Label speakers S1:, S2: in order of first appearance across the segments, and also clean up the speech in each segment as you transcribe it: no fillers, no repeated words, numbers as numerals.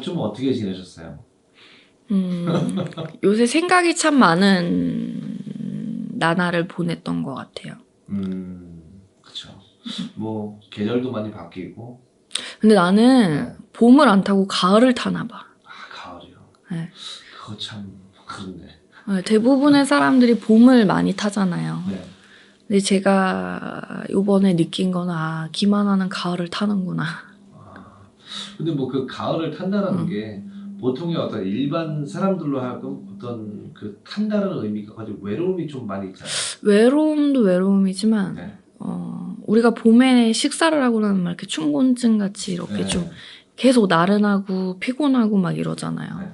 S1: 연말 좀 어떻게 지내셨어요?
S2: 요새 생각이 참 많은 나날을 보냈던 것 같아요.
S1: 그쵸. 뭐 계절도 많이 바뀌고.
S2: 근데 나는
S1: 네.
S2: 봄을 안 타고 가을을 타나 봐.
S1: 아, 가을이요.
S2: 네.
S1: 그거 참 그렇네.
S2: 네, 대부분의 사람들이 봄을 많이 타잖아요.
S1: 네.
S2: 근데 제가 요번에 느낀 건 김하나는 가을을 타는구나.
S1: 근데 뭐 그 가을을 탄다라는 게 보통의 어떤 일반 사람들로 하여금 어떤 그 탄다라는 의미가 가지고 외로움이 좀 많이 있잖아요.
S2: 외로움도 외로움이지만
S1: 네.
S2: 우리가 봄에 식사를 하고 나면 막 이렇게 춘곤증 같이 이렇게
S1: 네.
S2: 좀 계속 나른하고 피곤하고 막 이러잖아요.
S1: 네.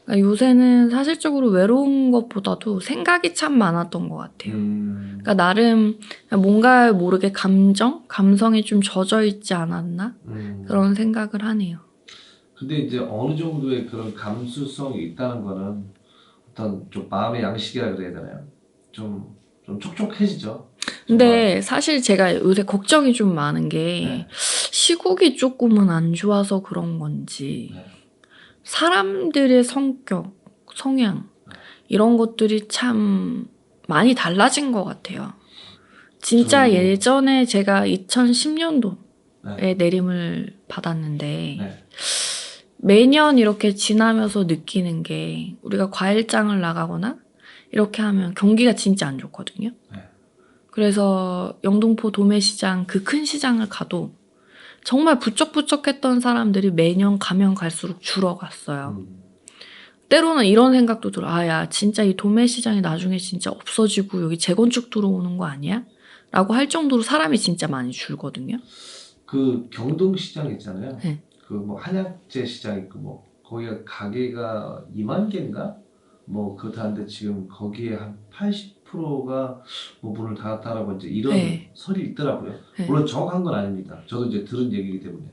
S2: 그러니까 요새는 사실적으로 외로운 것보다도 생각이 참 많았던 것 같아요. 그러니까 나름 뭔가 모르게 감성이 좀 젖어 있지 않았나? 그런 생각을 하네요.
S1: 근데 이제 어느 정도의 그런 감수성이 있다는 거는 어떤 좀 마음의 양식이라 그래야 되나요? 좀 촉촉해지죠. 좀
S2: 근데 사실 제가 요새 걱정이 좀 많은 게
S1: 네.
S2: 시국이 조금은 안 좋아서 그런 건지
S1: 네.
S2: 사람들의 성격, 성향 이런 것들이 참 많이 달라진 것 같아요. 진짜 예전에 제가 2010년도에
S1: 네.
S2: 내림을 받았는데
S1: 네.
S2: 매년 이렇게 지나면서 느끼는 게 우리가 과일장을 나가거나 이렇게 하면 경기가 진짜 안 좋거든요.
S1: 네.
S2: 그래서 영등포 도매시장 그 큰 시장을 가도 정말 부쩍부쩍했던 사람들이 매년 가면 갈수록 줄어갔어요. 때로는 이런 생각도 들어. 야, 진짜 이 도매시장이 나중에 진짜 없어지고 여기 재건축 들어오는 거 아니야? 라고 할 정도로 사람이 진짜 많이 줄거든요.
S1: 그 경동시장 있잖아요.
S2: 네.
S1: 그 뭐 한약재 시장 있고 뭐 거기가 가게가 2만 개인가? 뭐 그렇다는데 지금 거기에 한 80%가 뭐 문을 닫았다라고 이제 이런
S2: 네.
S1: 설이 있더라고요.
S2: 네.
S1: 물론 정확한 건 아닙니다. 저도 이제 들은 얘기이기 때문에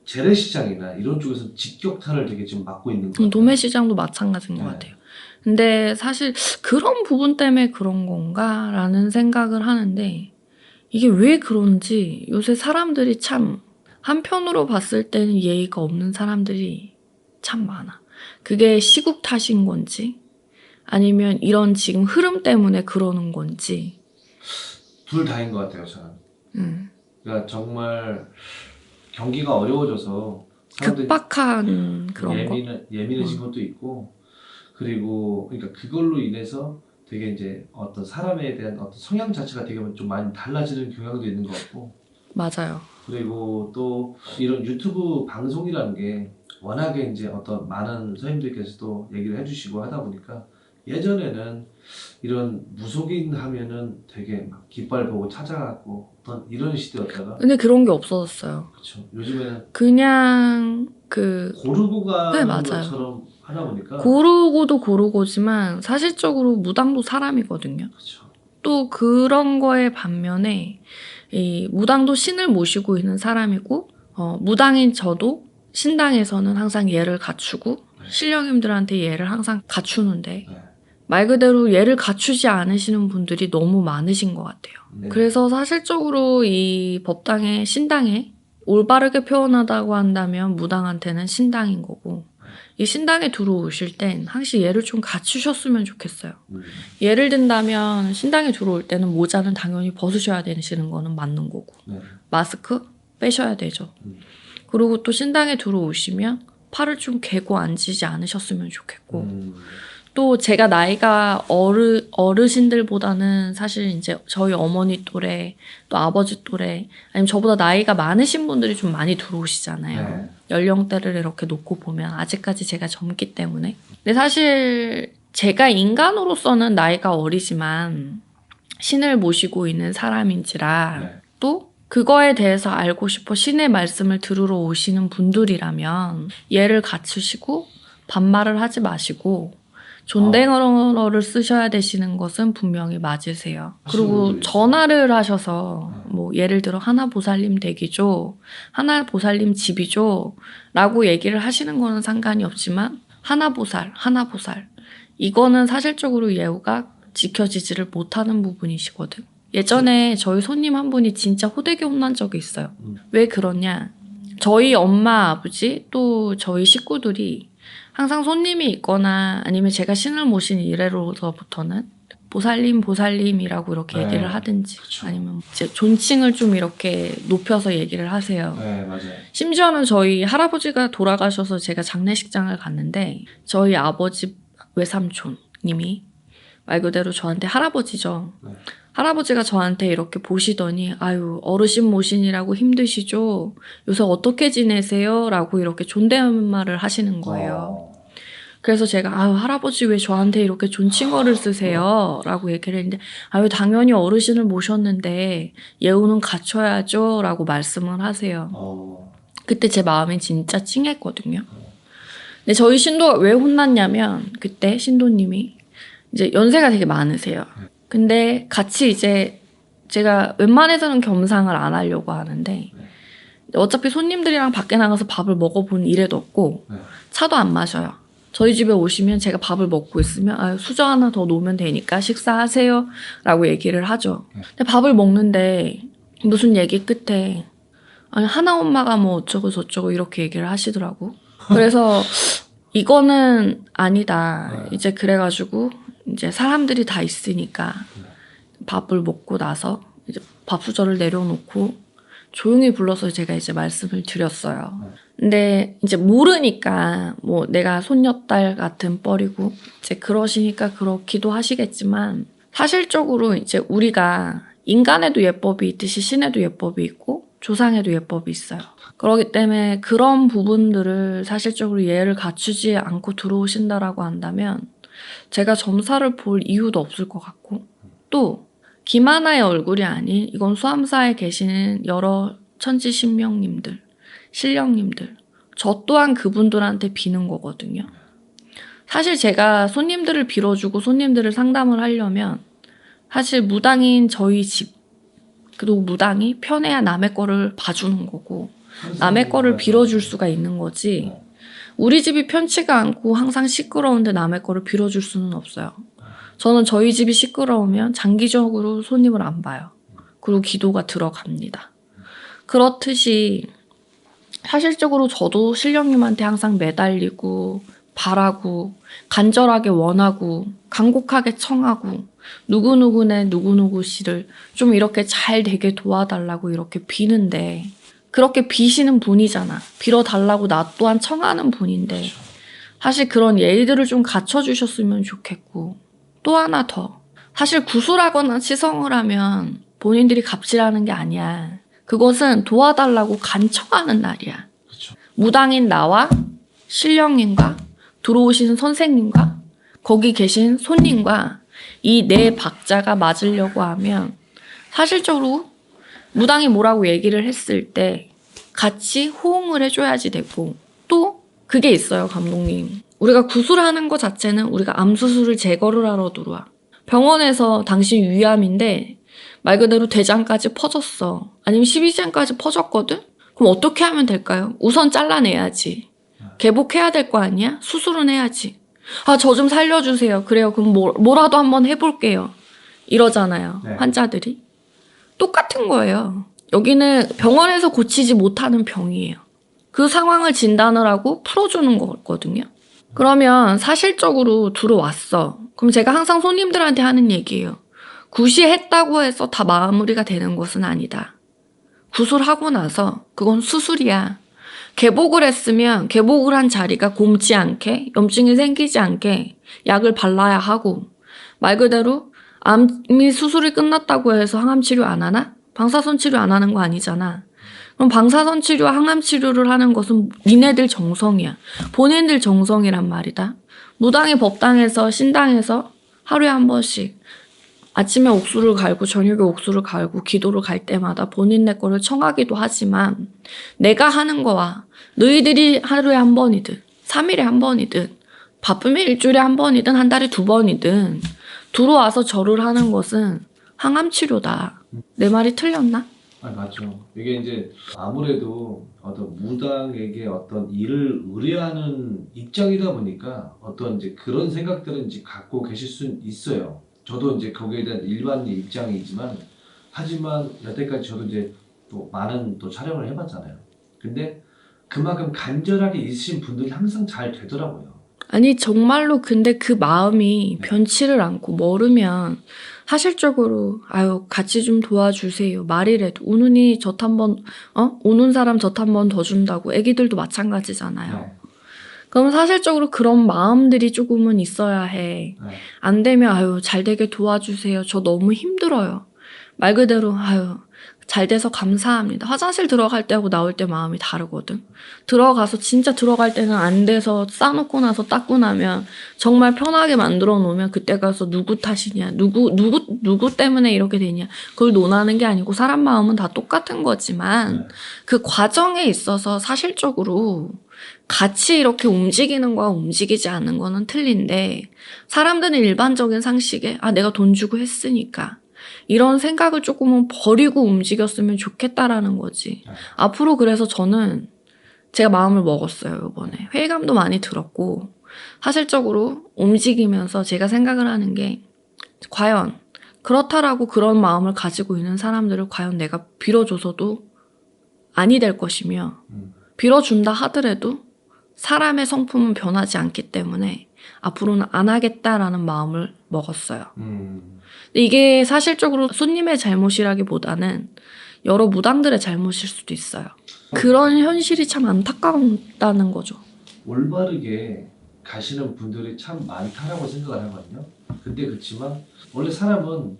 S1: 재래시장이나 이런 쪽에서 직격탄을 되게 지금 맞고 있는 것 같아요.
S2: 도매시장도 마찬가지인 것
S1: 네.
S2: 같아요. 근데 사실 그런 부분 때문에 그런 건가? 라는 생각을 하는데 이게 왜 그런지 요새 사람들이 참 한편으로 봤을 때는 예의가 없는 사람들이 참 많아. 그게 시국 탓인 건지 아니면 이런 지금 흐름 때문에 그러는 건지.
S1: 둘 다인 것 같아요, 저는. 그러니까 정말 경기가 어려워져서 사람들이
S2: 급박한 그런 거.
S1: 예민해진 것도 있고, 그리고 그러니까 그걸로 인해서 되게 이제 어떤 사람에 대한 어떤 성향 자체가 되게 좀 많이 달라지는 경향도 있는 것 같고,
S2: 맞아요.
S1: 그리고 또 이런 유튜브 방송이라는 게 워낙에 이제 어떤 많은 선생님들께서도 얘기를 해주시고 하다 보니까 예전에는 이런 무속인 하면은 되게 막 깃발 보고 찾아가고 어떤 이런 시대였다가,
S2: 근데 그런 게 없어졌어요.
S1: 그렇죠. 요즘에는
S2: 그냥
S1: 고르고
S2: 네,
S1: 가는
S2: 맞아요.
S1: 것처럼 하다 보니까,
S2: 고르고도 고르고지만 사실적으로 무당도 사람이거든요.
S1: 그렇죠.
S2: 또 그런 거에 반면에 이 무당도 신을 모시고 있는 사람이고 무당인 저도 신당에서는 항상 예를 갖추고 신령님들한테 예를 항상 갖추는데
S1: 네.
S2: 말 그대로 예를 갖추지 않으시는 분들이 너무 많으신 것 같아요.
S1: 네.
S2: 그래서 사실적으로 이 법당에 신당에 올바르게 표현하다고 한다면 무당한테는 신당인 거고 이 신당에 들어오실 땐 항상 예를 좀 갖추셨으면 좋겠어요. 예를 든다면 신당에 들어올 때는 모자는 당연히 벗으셔야 되시는 거는 맞는 거고
S1: 네.
S2: 마스크 빼셔야 되죠. 그리고 또 신당에 들어오시면 팔을 좀 개고 앉으지 않으셨으면 좋겠고 또 제가 나이가 어르신들보다는 사실 이제 저희 어머니 또래 또 아버지 또래 아니면 저보다 나이가 많으신 분들이 좀 많이 들어오시잖아요.
S1: 네.
S2: 연령대를 이렇게 놓고 보면 아직까지 제가 젊기 때문에. 근데 사실 제가 인간으로서는 나이가 어리지만 신을 모시고 있는 사람인지라
S1: 네.
S2: 또 그거에 대해서 알고 싶어 신의 말씀을 들으러 오시는 분들이라면 예를 갖추시고 반말을 하지 마시고 존댓어를 쓰셔야 되시는 것은 분명히 맞으세요. 그리고 전화를 하셔서 뭐 예를 들어 하나보살님 댁이죠. 하나보살님 집이죠. 라고 얘기를 하시는 거는 상관이 없지만 하나보살 이거는 사실적으로 예우가 지켜지지를 못하는 부분이시거든. 예전에 저희 손님 한 분이 진짜 호되게 혼난 적이 있어요. 왜 그러냐? 저희 엄마, 아버지, 또 저희 식구들이 항상 손님이 있거나 아니면 제가 신을 모신 이래로서부터는 보살님, 보살님이라고 이렇게
S1: 네,
S2: 얘기를 하든지
S1: 그쵸.
S2: 아니면 이제 존칭을 좀 이렇게 높여서 얘기를 하세요.
S1: 네, 맞아요.
S2: 심지어는 저희 할아버지가 돌아가셔서 제가 장례식장을 갔는데 저희 아버지 외삼촌님이 말 그대로 저한테 할아버지죠.
S1: 네.
S2: 할아버지가 저한테 이렇게 보시더니 아유 어르신 모시느라고 힘드시죠? 요새 어떻게 지내세요? 라고 이렇게 존댓말을 하시는 거예요. 그래서 제가 아유 할아버지 왜 저한테 이렇게 존칭어를 쓰세요? 라고 얘기를 했는데 아유 당연히 어르신을 모셨는데 예우는 갖춰야죠 라고 말씀을 하세요. 그때 제 마음이 진짜 찡했거든요. 근데 저희 신도가 왜 혼났냐면 그때 신도님이 이제 연세가 되게 많으세요. 근데 같이 이제 제가 웬만해서는 겸상을 안 하려고 하는데 어차피 손님들이랑 밖에 나가서 밥을 먹어본 일에도 없고 차도 안 마셔요. 저희 집에 오시면 제가 밥을 먹고 있으면 아유, 수저 하나 더 놓으면 되니까 식사하세요 라고 얘기를 하죠. 근데 밥을 먹는데 무슨 얘기 끝에 아니 하나 엄마가 뭐 어쩌고 저쩌고 이렇게 얘기를 하시더라고. 그래서 이거는 아니다. 이제 그래가지고 이제 사람들이 다 있으니까 밥을 먹고 나서 이제 밥 수저를 내려놓고 조용히 불러서 제가 이제 말씀을 드렸어요. 근데 이제 모르니까 뭐 내가 손녀딸 같은 뻘이고 이제 그러시니까 그렇기도 하시겠지만 사실적으로 이제 우리가 인간에도 예법이 있듯이 신에도 예법이 있고 조상에도 예법이 있어요. 그렇기 때문에 그런 부분들을 사실적으로 예를 갖추지 않고 들어오신다라고 한다면 제가 점사를 볼 이유도 없을 것 같고 또 김하나의 얼굴이 아닌 이건 수암사에 계시는 여러 천지신명님들, 신령님들 저 또한 그분들한테 비는 거거든요. 사실 제가 손님들을 빌어주고 손님들을 상담을 하려면 사실 무당인 저희 집 그리고 무당이 편해야 남의 거를 봐주는 거고 남의 거를 빌어줄 수가 있는 거지 우리 집이 편치가 않고 항상 시끄러운데 남의 거를 빌어줄 수는 없어요. 저는 저희 집이 시끄러우면 장기적으로 손님을 안 봐요. 그리고 기도가 들어갑니다. 그렇듯이 사실적으로 저도 신령님한테 항상 매달리고 바라고 간절하게 원하고 간곡하게 청하고 누구누구네 누구누구 씨를 좀 이렇게 잘 되게 도와달라고 이렇게 비는데 그렇게 비시는 분이잖아. 빌어달라고 나 또한 청하는 분인데 사실 그런 예의들을 좀 갖춰주셨으면 좋겠고 또 하나 더 사실 구술하거나 치성을 하면 본인들이 갑질하는 게 아니야. 그것은 도와달라고 간청하는 날이야.
S1: 그쵸.
S2: 무당인 나와 신령님과 들어오시는 선생님과 거기 계신 손님과 이 네 박자가 맞으려고 하면 사실적으로 무당이 뭐라고 얘기를 했을 때 같이 호응을 해줘야지 되고 또 그게 있어요 감독님. 우리가 구술하는 것 자체는 우리가 암수술을 제거를 하러 들어와. 병원에서 당신 위암인데 말 그대로 대장까지 퍼졌어. 아니면 12장까지 퍼졌거든? 그럼 어떻게 하면 될까요? 우선 잘라내야지. 개복해야 될 거 아니야? 수술은 해야지. 아, 저 좀 살려주세요. 그래요. 그럼 뭐라도 한번 해볼게요. 이러잖아요.
S1: 네.
S2: 환자들이. 똑같은 거예요. 여기는 병원에서 고치지 못하는 병이에요. 그 상황을 진단을 하고 풀어주는 거거든요. 그러면 사실적으로 들어왔어. 그럼 제가 항상 손님들한테 하는 얘기예요. 구시했다고 해서 다 마무리가 되는 것은 아니다. 구술하고 나서 그건 수술이야. 개복을 했으면 개복을 한 자리가 곪지 않게 염증이 생기지 않게 약을 발라야 하고 말 그대로 암이 수술이 끝났다고 해서 항암 치료 안 하나? 방사선 치료 안 하는 거 아니잖아. 그럼 방사선 치료와 항암 치료를 하는 것은 니네들 정성이야. 본인들 정성이란 말이다. 무당이 법당에서 신당에서 하루에 한 번씩 아침에 옥수를 갈고 저녁에 옥수를 갈고 기도를 갈 때마다 본인네 거를 청하기도 하지만 내가 하는 거와 너희들이 하루에 한 번이든 3일에 한 번이든 바쁘면 일주일에 한 번이든 한 달에 2번이든 들어와서 절을 하는 것은 항암 치료다. 내 말이 틀렸나?
S1: 아, 맞죠. 이게 이제 아무래도 어떤 무당에게 어떤 일을 의뢰하는 입장이다 보니까 어떤 이제 그런 생각들은 이제 갖고 계실 수 있어요. 저도 이제 거기에 대한 일반 입장이지만 하지만 여태까지 저도 이제 또 많은 또 촬영을 해봤잖아요. 근데 그만큼 간절하게 있으신 분들이 항상 잘 되더라고요.
S2: 아니 정말로 근데 그 마음이 변치를 않고 모르면 사실적으로 아유 같이 좀 도와주세요 말이라도 우는이 젖 한 번 우는 사람 젖 한 번 더 준다고 애기들도 마찬가지잖아요.
S1: 네.
S2: 그럼 사실적으로 그런 마음들이 조금은 있어야 해.
S1: 네.
S2: 안 되면 아유 잘 되게 도와주세요. 저 너무 힘들어요. 말 그대로 아유 잘 돼서 감사합니다. 화장실 들어갈 때하고 나올 때 마음이 다르거든. 들어가서 진짜 들어갈 때는 안 돼서 싸놓고 나서 닦고 나면 정말 편하게 만들어 놓으면 그때 가서 누구 탓이냐 누구 때문에 이렇게 되냐 그걸 논하는 게 아니고 사람 마음은 다 똑같은 거지만
S1: 네.
S2: 그 과정에 있어서 사실적으로 같이 이렇게 움직이는 거와 움직이지 않는 거는 틀린데 사람들은 일반적인 상식에 아 내가 돈 주고 했으니까 이런 생각을 조금은 버리고 움직였으면 좋겠다라는 거지.
S1: 네.
S2: 앞으로 그래서 저는 제가 마음을 먹었어요. 이번에 회의감도 많이 들었고 사실적으로 움직이면서 제가 생각을 하는 게 과연 그렇다라고 그런 마음을 가지고 있는 사람들을 과연 내가 빌어줘서도 아니 될 것이며 빌어준다 하더라도 사람의 성품은 변하지 않기 때문에 앞으로는 안 하겠다라는 마음을 먹었어요. 근데 이게 사실적으로 손님의 잘못이라기보다는 여러 무당들의 잘못일 수도 있어요. 그런 현실이 참 안타깝다는 거죠.
S1: 올바르게 가시는 분들이 참 많다라고 생각을 하거든요. 근데 그렇지만 원래 사람은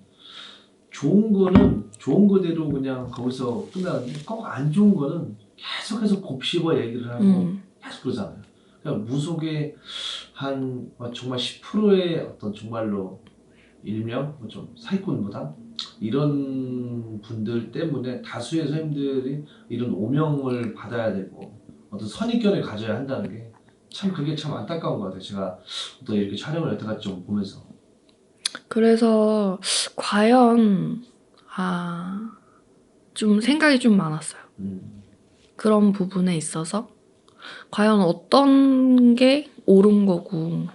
S1: 좋은 거는 좋은 거대로 그냥 거기서 끝나는데 꼭 안 좋은 거는 계속해서 곱씹어 얘기를 하고 계속 그러잖아요. 그냥 무속의 한 정말 10%의 어떤 정말로 일명 좀 사기꾼 무당 이런 분들 때문에 다수의 선생님들이 이런 오명을 받아야 되고 어떤 선입견을 가져야 한다는 게 참 그게 참 안타까운 것 같아요. 제가 또 이렇게 촬영을 여태까지 좀 보면서
S2: 그래서 과연 좀 생각이 좀 많았어요. 그런 부분에 있어서 과연 어떤 게 옳은 거고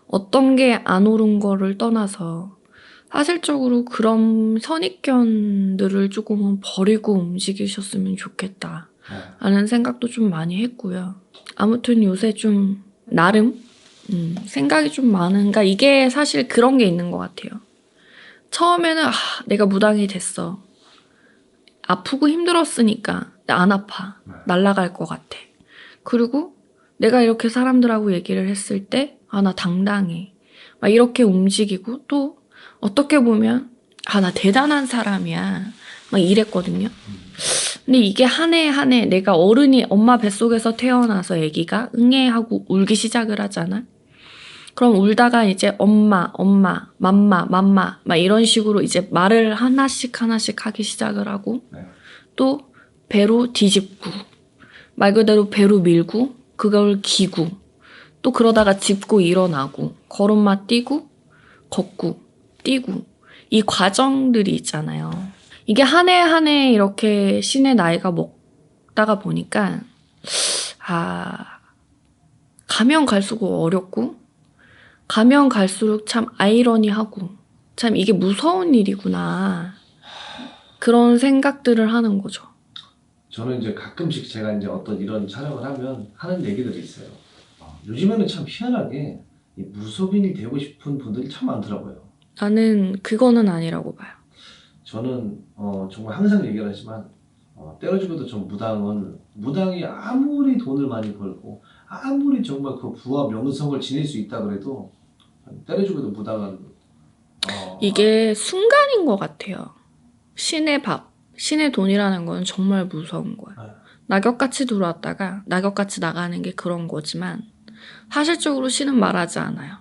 S2: 어떤 게 안 옳은 거를 떠나서 사실적으로 그런 선입견들을 조금은 버리고 움직이셨으면 좋겠다 라는 생각도 좀 많이 했고요. 아무튼 요새 좀 나름 생각이 좀 많은 그러니까 이게 사실 그런 게 있는 것 같아요. 처음에는 내가 무당이 됐어. 아프고 힘들었으니까 안 아파. 날아갈 것 같아. 그리고 내가 이렇게 사람들하고 얘기를 했을 때 나 당당해. 막 이렇게 움직이고 또 어떻게 보면 나 대단한 사람이야. 막 이랬거든요. 근데 이게 한 해 한 해 내가 어른이 엄마 뱃속에서 태어나서 아기가 응애하고 울기 시작을 하잖아. 그럼 울다가 이제 엄마, 맘마 막 이런 식으로 이제 말을 하나씩 하기 시작을 하고 또 배로 뒤집고 말 그대로 배로 밀고 그걸 기고 또 그러다가 짚고 일어나고 걸음마 뛰고 걷고 뛰고 이 과정들이 있잖아요. 이게 한 해 한 해 이렇게 신의 나이가 먹다가 보니까 가면 갈수록 어렵고 가면 갈수록 참 아이러니하고 참 이게 무서운 일이구나 그런 생각들을 하는 거죠.
S1: 저는 이제 가끔씩 제가 이제 어떤 이런 촬영을 하면 하는 얘기들이 있어요. 요즘에는 참 희한하게 이 무속인이 되고 싶은 분들이 참 많더라고요.
S2: 나는 그거는 아니라고 봐요.
S1: 저는 정말 항상 얘기를 하지만 때려주고도 전 무당이 아무리 돈을 많이 벌고 아무리 정말 그 부와 명성을 지닐 수 있다 그래도 때려주고도 무당은
S2: 이게 순간인 것 같아요. 신의 밥, 신의 돈이라는 건 정말 무서운 거야. 낙엽같이 들어왔다가 낙엽같이 나가는 게 그런 거지만 사실적으로 신은 말하지 않아요.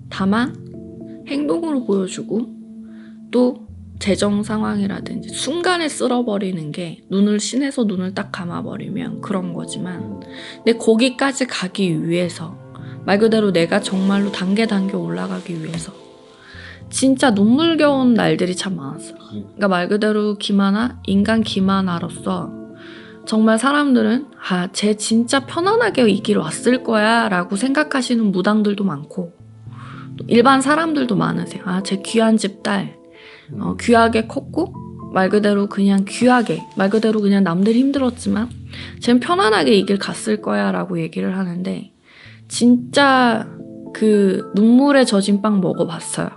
S2: 다만 행동으로 보여주고 또 재정 상황이라든지 순간에 쓸어버리는 게 신에서 눈을 딱 감아버리면 그런 거지만 근데 거기까지 가기 위해서 말 그대로 내가 정말로 단계 올라가기 위해서 진짜 눈물겨운 날들이 참 많았어요. 그러니까 말 그대로 인간 기만아로서 정말 사람들은 쟤 진짜 편안하게 이 길 왔을 거야 라고 생각하시는 무당들도 많고 또 일반 사람들도 많으세요. 쟤 귀한 집 딸 귀하게 컸고 말 그대로 그냥 귀하게, 말 그대로 그냥 남들이 힘들었지만 쟨 편안하게 이 길 갔을 거야 라고 얘기를 하는데 진짜 그 눈물에 젖은 빵 먹어봤어요.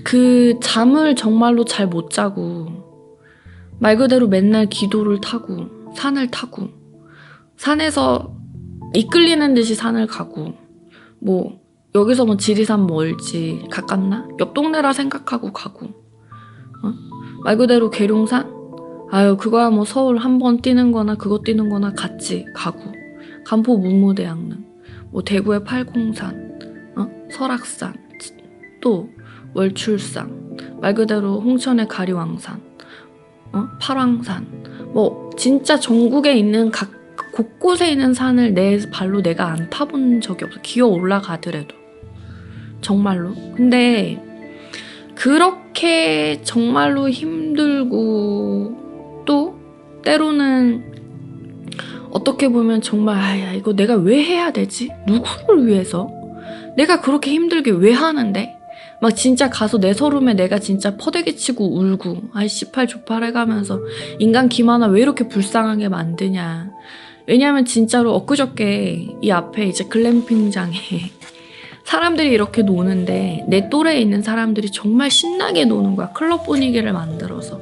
S2: 그 잠을 정말로 잘 못 자고 말 그대로 맨날 기도를 타고 산을 타고 산에서 이끌리는 듯이 산을 가고 뭐 여기서 뭐 지리산 멀지 가깝나? 옆 동네라 생각하고 가고 말 그대로 계룡산? 아유 그거야 뭐 서울 한 번 뛰는 거나 그거 뛰는 거나 같이 가고 간포 문무대왕릉 뭐 대구의 팔공산 설악산 또 월출산 말 그대로 홍천의 가리왕산 팔왕산 뭐 진짜 전국에 있는 각 곳곳에 있는 산을 내 발로 내가 안 타본 적이 없어. 기어 올라가더라도 정말로. 근데 그렇게 정말로 힘들고 또 때로는 어떻게 보면 정말 아야 이거 내가 왜 해야 되지? 누구를 위해서? 내가 그렇게 힘들게 왜 하는데? 막 진짜 가서 내 서름에 내가 진짜 퍼대기 치고 울고 아이 씨팔 조팔 해가면서 인간 김하나 왜 이렇게 불쌍하게 만드냐. 왜냐면 진짜로 엊그저께 이 앞에 이제 글램핑장에 사람들이 이렇게 노는데 내 또래에 있는 사람들이 정말 신나게 노는 거야. 클럽 분위기를 만들어서.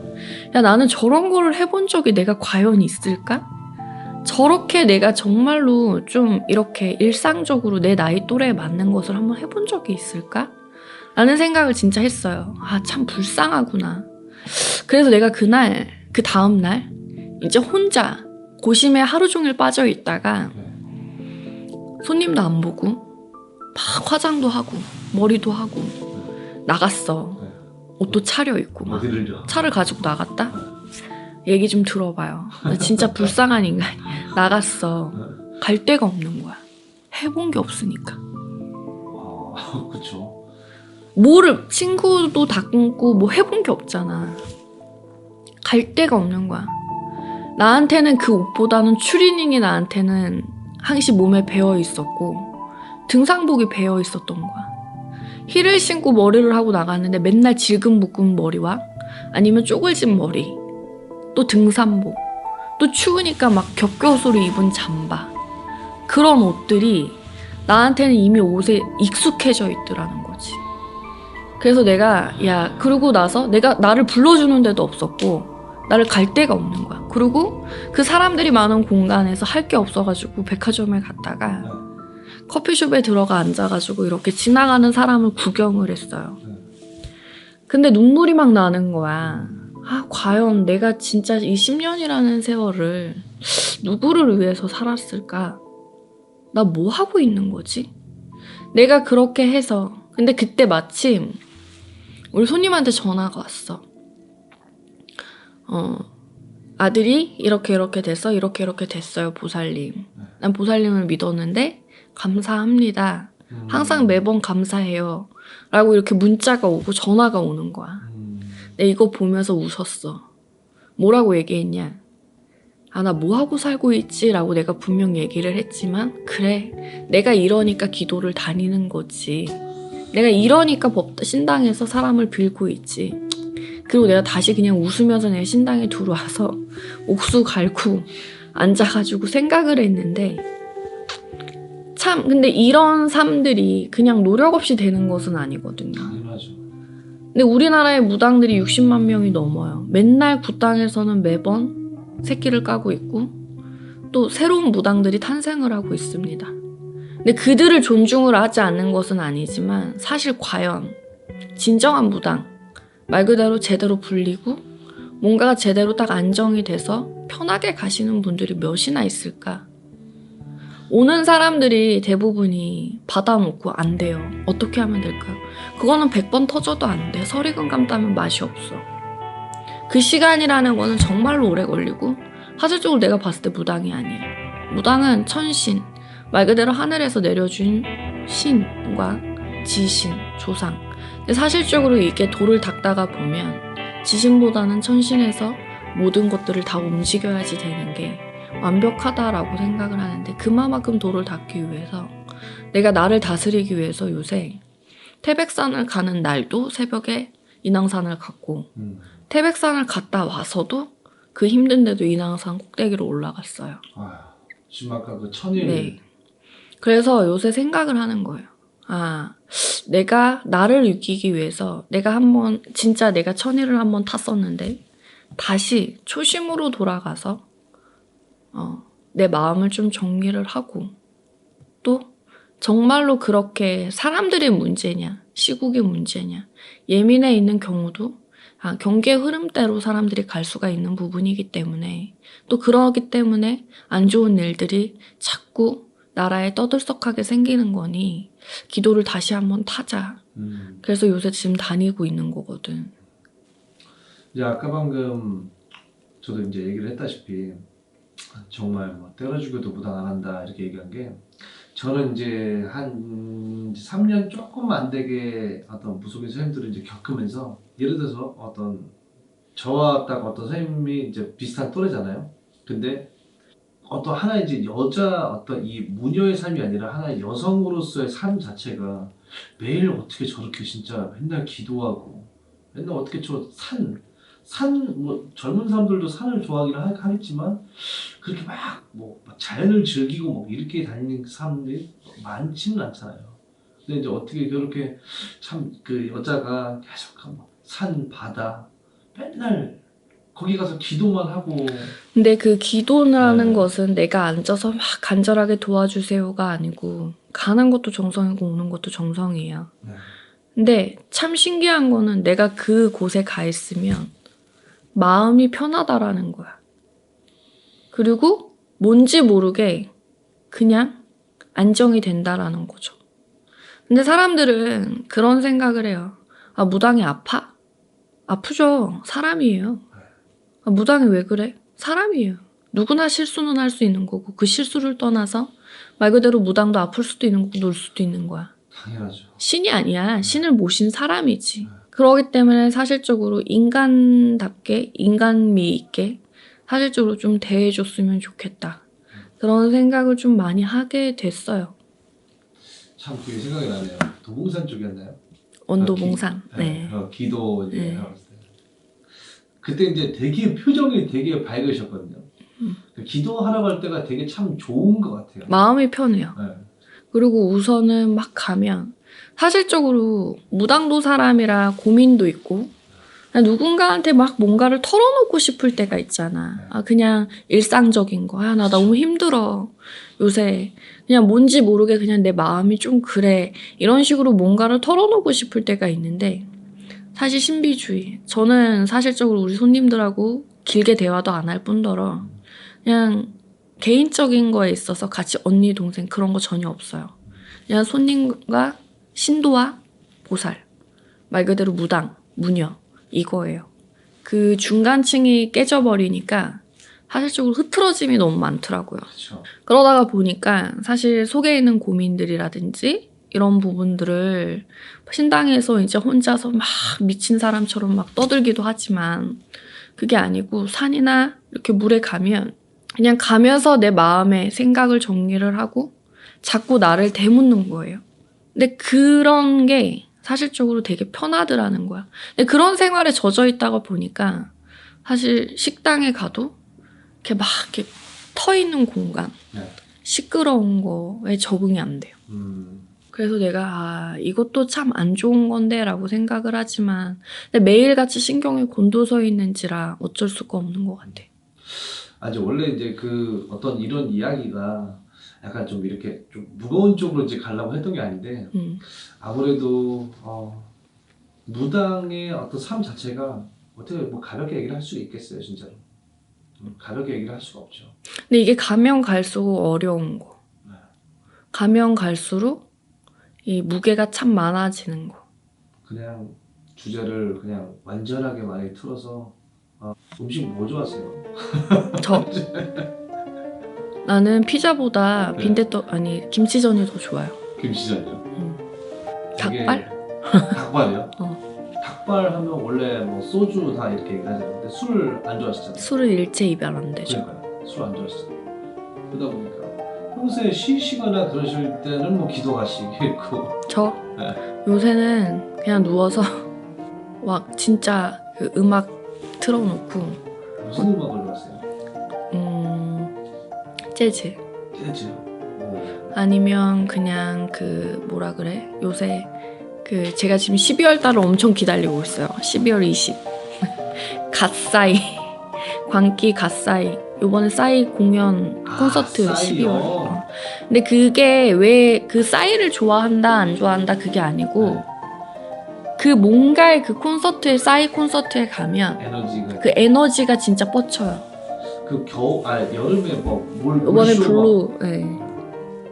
S2: 야 나는 저런 거를 해본 적이 내가 과연 있을까? 저렇게 내가 정말로 좀 이렇게 일상적으로 내 나이 또래에 맞는 것을 한번 해본 적이 있을까? 라는 생각을 진짜 했어요. 아, 참 불쌍하구나. 그래서 내가 그날, 그 다음날 이제 혼자 고심에 하루 종일 빠져 있다가 손님도 안 보고 막 화장도 하고 머리도 하고 나갔어. 옷도 차려입고 막 차를 가지고 나갔다? 얘기 좀 들어봐요. 나 진짜 불쌍한 인간이야. 나갔어. 갈 데가 없는 거야. 해본 게 없으니까.
S1: 그쵸.
S2: 뭐를 친구도 다 끊고 뭐 해본 게 없잖아. 갈 데가 없는 거야. 나한테는 그 옷보다는 추리닝이 나한테는 항시 몸에 배어 있었고 등산복이 배어 있었던 거야. 힐을 신고 머리를 하고 나갔는데 맨날 질끈묶은 머리와 아니면 쪼글진 머리 또 등산복 또 추우니까 막 겹겨소로 입은 잠바 그런 옷들이 나한테는 이미 옷에 익숙해져 있더라는 거지. 그래서 내가 야 그러고 나서 내가 나를 불러주는 데도 없었고 나를 갈 데가 없는 거야. 그리고 그 사람들이 많은 공간에서 할 게 없어가지고 백화점에 갔다가 커피숍에 들어가 앉아가지고 이렇게 지나가는 사람을 구경을 했어요. 근데 눈물이 막 나는 거야. 아 과연 내가 진짜 이 10년이라는 세월을 누구를 위해서 살았을까? 나 뭐 하고 있는 거지? 내가 그렇게 해서 근데 그때 마침 우리 손님한테 전화가 왔어. 아들이 이렇게 됐어 이렇게 됐어요 보살님. 난 보살님을 믿었는데 감사합니다. 항상 매번 감사해요 라고 이렇게 문자가 오고 전화가 오는 거야. 내가 이거 보면서 웃었어. 뭐라고 얘기했냐. 아 나 뭐하고 살고 있지 라고 내가 분명 얘기를 했지만 그래 내가 이러니까 기도를 다니는 거지. 내가 이러니까 신당에서 사람을 빌고 있지. 그리고 내가 다시 그냥 웃으면서 내 신당에 들어와서 옥수 갈고 앉아가지고 생각을 했는데 참 근데 이런 삶들이 그냥 노력 없이 되는 것은 아니거든요.
S1: 당연하죠.
S2: 근데 우리나라의 무당들이 60만 명이 넘어요. 맨날 굿당에서는 매번 새끼를 까고 있고 또 새로운 무당들이 탄생을 하고 있습니다. 근데 그들을 존중을 하지 않는 것은 아니지만 사실 과연 진정한 무당 말 그대로 제대로 불리고 뭔가가 제대로 딱 안정이 돼서 편하게 가시는 분들이 몇이나 있을까? 오는 사람들이 대부분이 받아놓고 안 돼요. 어떻게 하면 될까요? 그거는 100번 터져도 안 돼. 설익은 감다면 맛이 없어. 그 시간이라는 거는 정말로 오래 걸리고 사실적으로 내가 봤을 때 무당이 아니에요. 무당은 천신, 말 그대로 하늘에서 내려준 신과 지신, 조상. 근데 사실적으로 이게 도를 닦다가 보면 지신보다는 천신에서 모든 것들을 다 움직여야지 되는 게 완벽하다라고 생각을 하는데 그만큼 도를 닦기 위해서 내가 나를 다스리기 위해서 요새 태백산을 가는 날도 새벽에 인왕산을 갔고 태백산을 갔다 와서도 그 힘든데도 인왕산 꼭대기로 올라갔어요.
S1: 아, 지금 아까 그 천일.
S2: 네. 그래서 요새 생각을 하는 거예요. 아, 내가 나를 이기기 위해서 내가 한번 진짜 내가 천일을 한번 탔었는데 다시 초심으로 돌아가서 내 마음을 좀 정리를 하고 또 정말로 그렇게 사람들의 문제냐 시국의 문제냐 예민해 있는 경우도 경계의 흐름대로 사람들이 갈 수가 있는 부분이기 때문에 또 그러기 때문에 안 좋은 일들이 자꾸 나라에 떠들썩하게 생기는 거니 기도를 다시 한번 타자. 그래서 요새 지금 다니고 있는 거거든.
S1: 이제 아까 방금 저도 이제 얘기를 했다시피 정말 뭐 때려 죽여도 무당 안 한다 이렇게 얘기한 게 저는 이제 한 3년 조금 안 되게 어떤 무속인 선생님들을 이제 겪으면서 예를 들어서 어떤 저와 딱 어떤 선생님이 이제 비슷한 또래잖아요. 근데 어떤 하나의 이제 여자 어떤 이 무녀의 삶이 아니라 하나의 여성으로서의 삶 자체가 매일 어떻게 저렇게 진짜 맨날 기도하고 맨날 어떻게 뭐 젊은 사람들도 산을 좋아하긴 하겠지만 그렇게 막 자연을 즐기고 뭐 이렇게 다니는 사람들이 많지는 않잖아요. 근데 이제 어떻게 그렇게 참 그 여자가 계속 산 바다 맨날 거기 가서 기도만 하고.
S2: 근데 그 기도라는
S1: 네.
S2: 것은 내가 앉아서 막 간절하게 도와주세요가 아니고 가는 것도 정성이고 오는 것도 정성이에요.
S1: 네.
S2: 근데 참 신기한 거는 내가 그 곳에 가 있으면 마음이 편하다라는 거야. 그리고 뭔지 모르게 그냥 안정이 된다라는 거죠. 근데 사람들은 그런 생각을 해요. 아, 무당이 아파? 아프죠. 사람이에요. 아, 무당이 왜 그래? 사람이에요. 누구나 실수는 할 수 있는 거고 그 실수를 떠나서 말 그대로 무당도 아플 수도 있는 거고 놀 수도 있는 거야.
S1: 당연하죠.
S2: 신이 아니야. 신을 모신 사람이지. 그러기 때문에 사실적으로 인간답게 인간미 있게 사실적으로 좀 대해줬으면 좋겠다. 그런 생각을 좀 많이 하게 됐어요.
S1: 참 그게 생각이 나네요. 도봉산 쪽이었나요?
S2: 원도봉산. 네.
S1: 기도 이제
S2: 네.
S1: 하고 있을 때. 그때 이제 되게 표정이 되게 밝으셨거든요. 그 기도하러 갈 때가 되게 참 좋은 것 같아요.
S2: 마음이 편해요.
S1: 네.
S2: 그리고 우선은 막 가면 사실적으로 무당도 사람이라 고민도 있고 누군가한테 막 뭔가를 털어놓고 싶을 때가 있잖아. 아, 그냥 일상적인 거. 아, 나 너무 힘들어. 요새 그냥 뭔지 모르게 그냥 내 마음이 좀 그래. 이런 식으로 뭔가를 털어놓고 싶을 때가 있는데 사실 신비주의. 저는 사실적으로 우리 손님들하고 길게 대화도 안 할 뿐더러 그냥 개인적인 거에 있어서 같이 언니, 동생 그런 거 전혀 없어요. 그냥 손님과 신도와 보살. 말 그대로 무당, 무녀. 이거예요. 그 중간층이 깨져버리니까 사실적으로 흐트러짐이 너무 많더라고요.
S1: 그렇죠.
S2: 그러다가 보니까 사실 속에 있는 고민들이라든지 이런 부분들을 신당에서 이제 혼자서 막 미친 사람처럼 막 떠들기도 하지만 그게 아니고 산이나 이렇게 물에 가면 그냥 가면서 내 마음의 생각을 정리를 하고 자꾸 나를 되묻는 거예요. 근데 그런 게 사실적으로 되게 편하더라는 거야. 근데 그런 생활에 젖어 있다가 보니까 사실 식당에 가도 이렇게 막 이렇게 터 있는 공간,
S1: 네.
S2: 시끄러운 거에 적응이 안 돼요. 그래서 내가 이것도 참 안 좋은 건데라고 생각을 하지만 근데 매일같이 신경이 곤두서 있는지라 어쩔 수가 없는 것 같아.
S1: 아니 원래 이제 그 어떤 이런 이야기가 약간 좀 이렇게 좀 무거운 쪽으로 이제 가려고 했던 게 아닌데 아무래도 무당의 어떤 삶 자체가 어떻게 뭐 가볍게 얘기를 할 수가 있겠어요, 진짜로. 가볍게 얘기를 할 수가 없죠.
S2: 근데 이게 가면 갈수록 어려운 거.
S1: 네.
S2: 가면 갈수록 이 무게가 참 많아지는 거.
S1: 그냥 주제를 그냥 완전하게 많이 틀어서 음식 뭐 좋아하세요?
S2: 저 나는 피자보다
S1: 네.
S2: 빈대떡 아니 김치전이 더 좋아요.
S1: 김치전이요. 되게-
S2: 닭발?
S1: 닭발이요?
S2: 어.
S1: 닭발 하면 원래 뭐 소주 다 이렇게 얘기하잖아요. 근데 술을 안 좋아하시잖아요.
S2: 술을 일체 입양 안 되죠.
S1: 그러니까요. 술 안 좋아하시잖아요. 그러다 보니까 평소에 쉬시거나 그러실 때는 뭐 기도하시겠고.
S2: 저
S1: 네.
S2: 요새는 그냥 누워서 막 진짜 그 음악 틀어놓고
S1: 무슨 음악을 좋아하세요?
S2: 재즈
S1: 재즈. 오.
S2: 아니면 그냥 그 뭐라 그래 요새 그 제가 지금 12월 달을 엄청 기다리고 있어요. 12월 20 갓사이 광기 갓사이 요번에 싸이 공연 콘서트
S1: 싸이요?
S2: 12월. 근데 그게 왜 그 싸이를 좋아한다 안 좋아한다 그게 아니고
S1: 네.
S2: 그 뭔가의 그 콘서트에 싸이 콘서트에 가면
S1: 에너지가
S2: 그 에너지가 진짜 뻗쳐요.
S1: 그 여름에 뭐물
S2: 이번에 블루 네.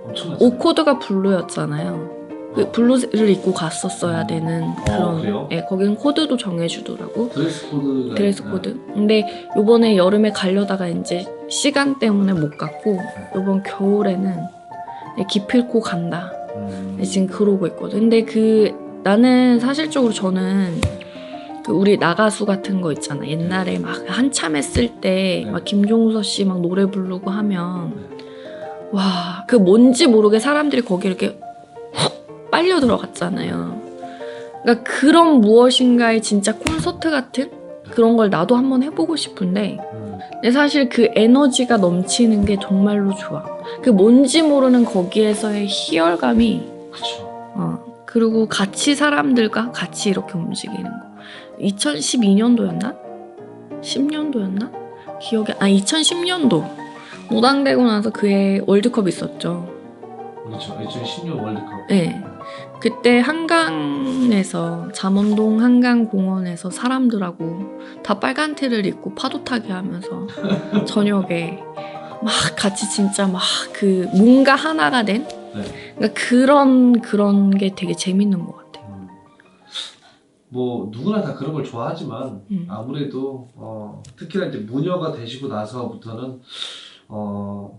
S1: 엄청났어요.
S2: 오코드가 블루였잖아요. 그 블루를 입고 갔었어야 되는 그런
S1: 그래요?
S2: 예, 거긴 코드도 정해주더라고.
S1: 드레스 코드가
S2: 드레스 코드. 근데 요번에 여름에 가려다가 이제 시간 때문에 못 갔고 요번 겨울에는 기필코 간다. 지금 그러고 있거든. 근데 나는 사실적으로 저는 그 우리 나가수 같은 거 있잖아. 옛날에 막 한참 했을 때 막 김종서 씨 막 노래 부르고 하면 와, 그 뭔지 모르게 사람들이 거기 이렇게 훅 빨려 들어갔잖아요. 그러니까 그런 무엇인가의 진짜 콘서트 같은 그런 걸 나도 한번 해보고 싶은데 근데 사실 그 에너지가 넘치는 게 정말로 좋아. 그 뭔지 모르는 거기에서의 희열감이
S1: 그쵸.
S2: 그리고 같이 사람들과 같이 이렇게 움직이는 거. 2012년도였나? 10년도였나? 기억이 2010년도 무당되고 나서 그해 월드컵 있었죠.
S1: 그렇죠. 2010년 월드컵.
S2: 네. 그때 한강에서 잠원동 한강공원에서 사람들하고 다 빨간 티를 입고 파도 타기 하면서 저녁에 막 같이 진짜 막 그 뭔가 하나가 된 그러니까 그런 게 되게 재밌는 것 같아.
S1: 뭐 누구나 다 그런 걸 좋아하지만 아무래도 특히나 이제 무녀가 되시고 나서부터는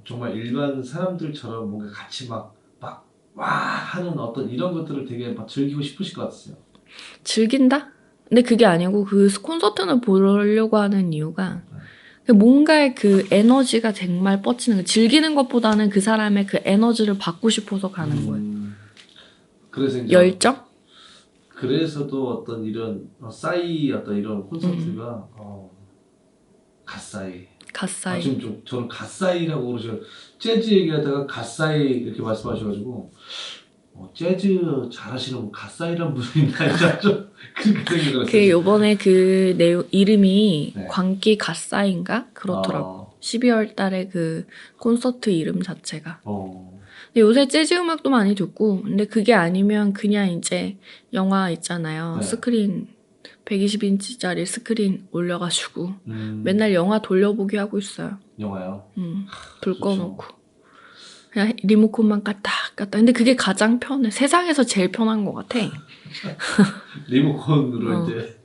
S1: 정말 일반 사람들처럼 뭔가 같이 막 와 하는 어떤 이런 것들을 되게 막 즐기고 싶으실 것 같아요.
S2: 즐긴다? 근데 그게 아니고 그 콘서트는 보려고 하는 이유가 뭔가의 그 에너지가 정말 뻗치는 거. 즐기는 것보다는 그 사람의 그 에너지를 받고 싶어서 가는 거예요.
S1: 그래서 이제
S2: 열정?
S1: 그래서도 어떤 이런 싸이 어떤 이런 콘서트가 갓싸이.
S2: 갓사이.
S1: 지금 저는 갓싸이라고 그러죠. 재즈 얘기하다가 갓싸이 이렇게 말씀하셔가지고 재즈 잘하시는 분 갓싸이란 분이 있나 좀 그렇게 생각을
S2: 그
S1: 했어요.
S2: 요번에 그 내용 이름이
S1: 네.
S2: 광기 갓사인가 그렇더라고. 12월 달에 그 콘서트 이름 자체가. 근데 요새 재즈 음악도 많이 듣고 근데 그게 아니면 그냥 이제 영화 있잖아요.
S1: 네.
S2: 스크린 120인치짜리 스크린 올려가지고 맨날 영화 돌려보기 하고 있어요.
S1: 영화요.
S2: 불
S1: 좋죠.
S2: 꺼놓고 그냥 리모컨만 까딱. 근데 그게 가장 편해. 세상에서 제일 편한 것 같아.
S1: 리모컨으로 이제.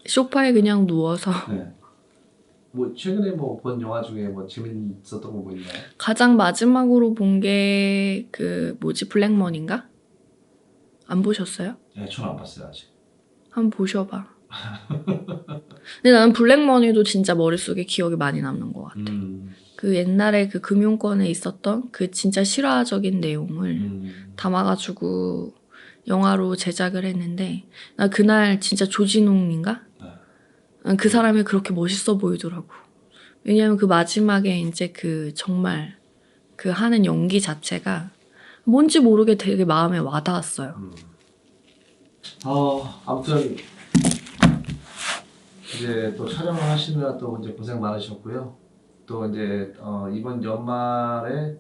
S2: 소파에 그냥 누워서
S1: 네. 뭐 최근에 뭐 본 영화 중에 뭐 재밌었던 거 뭐 있나요?
S2: 가장 마지막으로 본 게 그 뭐지 블랙머니인가? 안 보셨어요?
S1: 네, 저는 안 봤어요 아직.
S2: 한번 보셔봐. 근데 나는 블랙머니도 진짜 머릿속에 기억이 많이 남는 것 같아. 그 옛날에 그 금융권에 있었던 그 진짜 실화적인 내용을 담아가지고 영화로 제작을 했는데 나 그날 진짜 조진웅인가? 그 사람이 그렇게 멋있어 보이더라고. 왜냐면 그 마지막에 이제 그 정말 그 하는 연기 자체가 뭔지 모르게 되게 마음에 와닿았어요.
S1: 아무튼 이제 또 촬영을 하시느라 또 이제 고생 많으셨고요. 또 이제 이번 연말에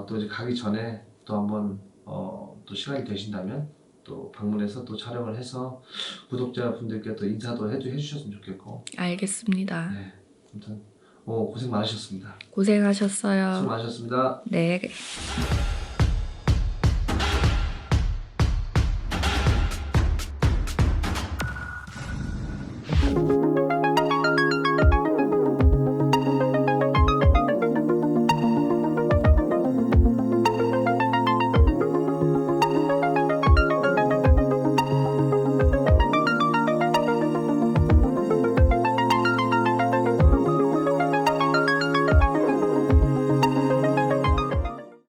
S1: 또 이제 가기 전에 또 한번 또 시간이 되신다면 또 방문해서 또 촬영을 해서 구독자분들께 또 인사도 해주셨으면 좋겠고.
S2: 알겠습니다.
S1: 네, 아무튼 고생 많으셨습니다.
S2: 고생하셨어요.
S1: 수고 많으셨습니다.
S2: 네.